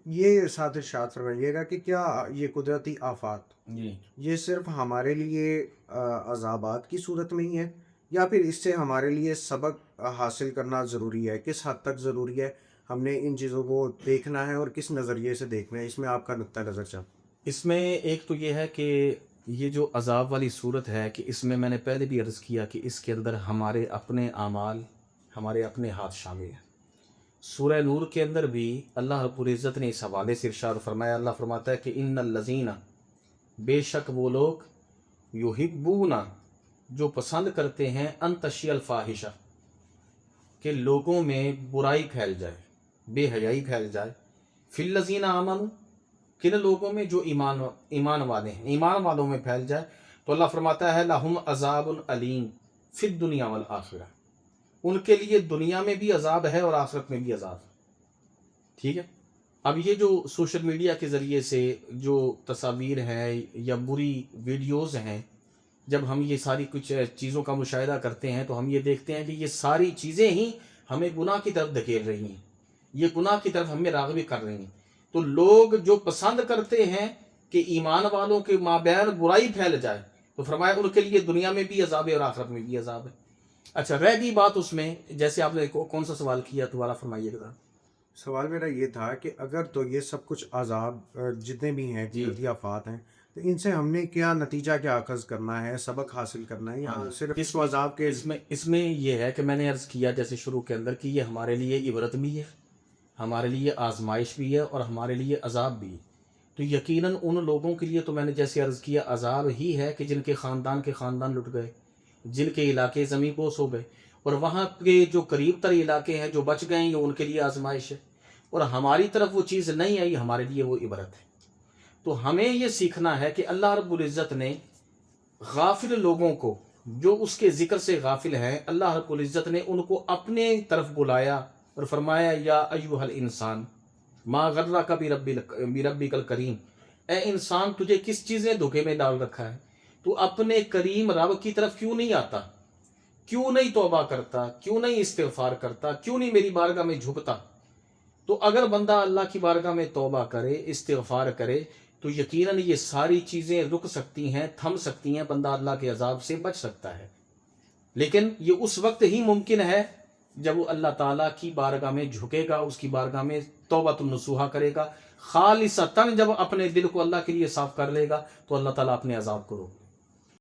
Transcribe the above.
یہ ساتھ ارشاد فرمائیے گا کہ کیا یہ قدرتی آفات جی یہ صرف ہمارے لیے عذابات کی صورت میں ہی ہے، یا پھر اس سے ہمارے لیے سبق حاصل کرنا ضروری ہے؟ کس حد تک ضروری ہے؟ ہم نے ان چیزوں کو دیکھنا ہے اور کس نظریے سے دیکھنا ہے؟ اس میں آپ کا نقطہ نظر چاہ. اس میں ایک تو یہ ہے کہ یہ جو عذاب والی صورت ہے کہ اس میں نے پہلے بھی عرض کیا کہ اس کے اندر ہمارے اپنے اعمال، ہمارے اپنے ہاتھ شامل ہیں۔ سورہ نور کے اندر بھی اللہ رب العزت نے اس حوالے سے ارشاد فرمایا، اللہ فرماتا ہے کہ ان الذین، بے شک وہ لوگ، یحبون، جو پسند کرتے ہیں، ان تشیع الفاحشہ، کہ لوگوں میں برائی پھیل جائے، بے حیائی پھیل جائے، فی الذین آمنوا، کن لوگوں میں جو ایمان والے ہیں، ایمان والوں میں پھیل جائے، تو اللہ فرماتا ہے لہم عذاب علیم فی الدنیا والآخرہ، ان کے لیے دنیا میں بھی عذاب ہے اور آخرت میں بھی عذاب ہے۔ ٹھیک ہے، اب یہ جو سوشل میڈیا کے ذریعے سے جو تصاویر ہیں یا بری ویڈیوز ہیں، جب ہم یہ ساری کچھ چیزوں کا مشاہدہ کرتے ہیں تو ہم یہ دیکھتے ہیں کہ یہ ساری چیزیں ہی ہمیں گناہ کی طرف دھکیل رہی ہیں، یہ گناہ کی طرف ہمیں راغب کر رہی ہیں۔ تو لوگ جو پسند کرتے ہیں کہ ایمان والوں کے مابین برائی پھیل جائے، تو فرمایا ان کے لیے دنیا میں بھی عذاب ہے اور آخرت میں بھی عذاب ہے۔ اچھا، رہ گئی بات اس میں، جیسے آپ نے کون سا سوال کیا دوبارہ فرمائیے گا۔ سوال میرا یہ تھا کہ اگر تو یہ سب کچھ عذاب جتنے بھی ہیں، جی قدرتی آفات ہیں، تو ان سے ہم نے کیا نتیجہ کیا اخذ کرنا ہے، سبق حاصل کرنا ہے، یا صرف اس عذاب کے؟ اس میں یہ ہے کہ میں نے عرض کیا جیسے شروع کے اندر کہ یہ ہمارے لیے عبرت بھی ہے، ہمارے لیے آزمائش بھی ہے اور ہمارے لیے عذاب بھی ہے۔ تو یقیناً ان لوگوں کے لیے تو میں نے جیسے عرض کیا عذاب ہی ہے کہ جن کے خاندان لٹ گئے، جن کے علاقے زمین بوس ہو گئے، اور وہاں کے جو قریب تر علاقے ہیں جو بچ گئے ہیں، یہ ان کے لیے آزمائش ہے، اور ہماری طرف وہ چیز نہیں آئی، ہمارے لیے وہ عبرت ہے۔ تو ہمیں یہ سیکھنا ہے کہ اللہ رب العزت نے غافل لوگوں کو، جو اس کے ذکر سے غافل ہیں، اللہ رب العزت نے ان کو اپنے طرف بلایا اور فرمایا یا ایھا الانسان ما غرک بربک الکریم، اے انسان تجھے کس چیز نے دھوکے میں ڈال رکھا ہے؟ تو اپنے کریم رب کی طرف کیوں نہیں آتا؟ کیوں نہیں توبہ کرتا؟ کیوں نہیں استغفار کرتا؟ کیوں نہیں میری بارگاہ میں جھکتا؟ تو اگر بندہ اللہ کی بارگاہ میں توبہ کرے، استغفار کرے، تو یقیناً یہ ساری چیزیں رک سکتی ہیں، تھم سکتی ہیں، بندہ اللہ کے عذاب سے بچ سکتا ہے۔ لیکن یہ اس وقت ہی ممکن ہے جب وہ اللہ تعالیٰ کی بارگاہ میں جھکے گا، اس کی بارگاہ میں توبۃ النصوحہ کرے گا، خالصتاً جب اپنے دل کو اللہ کے لیے صاف کر لے گا، تو اللہ تعالیٰ اپنے عذاب کو روک